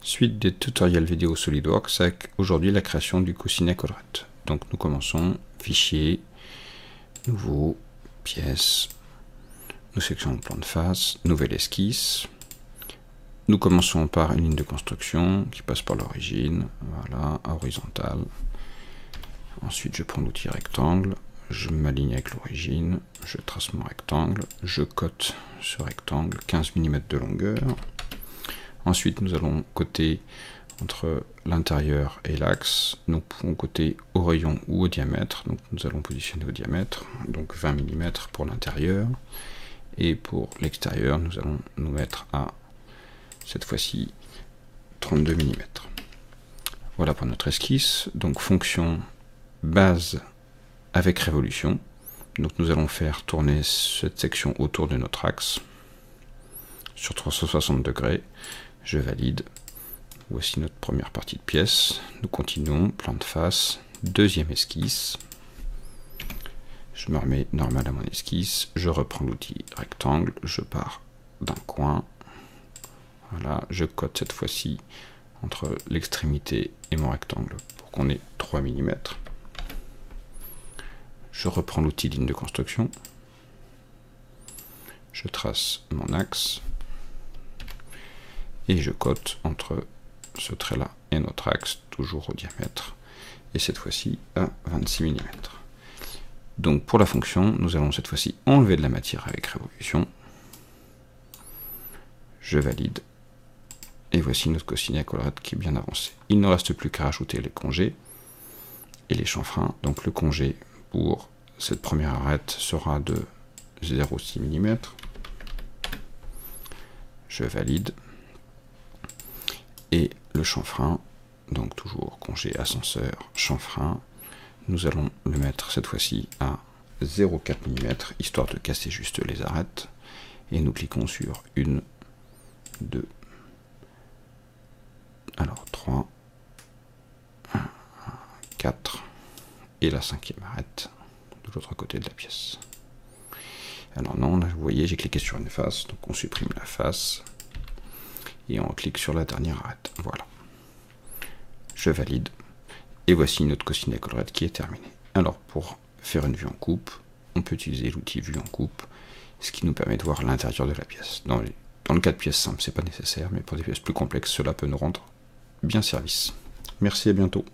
Suite des tutoriels vidéo SolidWorks avec aujourd'hui la création du coussinet collerette. Donc nous commençons, fichier, nouveau, pièce, nous sélectionnons le plan de face, nouvelle esquisse. Nous commençons par une ligne de construction qui passe par l'origine, voilà, horizontale. Ensuite je prends l'outil rectangle, je m'aligne avec l'origine, je trace mon rectangle, je cote ce rectangle, 15 mm de longueur. Ensuite, nous allons coter entre l'intérieur et l'axe. Nous pouvons coter au rayon ou au diamètre. Donc, nous allons positionner au diamètre, donc 20 mm pour l'intérieur. Et pour l'extérieur, nous allons nous mettre à, cette fois-ci, 32 mm. Voilà pour notre esquisse. Donc, fonction base avec révolution. Donc, nous allons faire tourner cette section autour de notre axe sur 360 degrés. Je valide. Voici notre première partie de pièce. Nous continuons, plan de face, deuxième esquisse. Je me remets normal à mon esquisse. Je reprends l'outil rectangle. Je pars d'un coin. Voilà, je cote cette fois-ci entre l'extrémité et mon rectangle pour qu'on ait 3 mm. Je reprends l'outil ligne de construction. Je trace mon axe. Et je cote entre ce trait-là et notre axe, toujours au diamètre, et cette fois-ci à 26 mm. Donc pour la fonction, nous allons cette fois-ci enlever de la matière avec révolution. Je valide. Et voici notre coussinet collerette qui est bien avancé. Il ne reste plus qu'à rajouter les congés et les chanfreins. Donc le congé pour cette première arête sera de 0,6 mm. Je valide. Et le chanfrein, donc toujours congé ascenseur, chanfrein, nous allons le mettre cette fois-ci à 0,4 mm, histoire de casser juste les arêtes. Et nous cliquons sur 1, 2, alors 3, 4, et la cinquième arête de l'autre côté de la pièce. Alors non, là, vous voyez, j'ai cliqué sur une face, donc on supprime la face. Et on clique sur la dernière arête. Voilà. Je valide. Et voici notre coussinet collerette qui est terminé. Alors, pour faire une vue en coupe, on peut utiliser l'outil vue en coupe, ce qui nous permet de voir l'intérieur de la pièce. Dans le cas de pièces simples, c'est pas nécessaire, mais pour des pièces plus complexes, cela peut nous rendre bien service. Merci, à bientôt.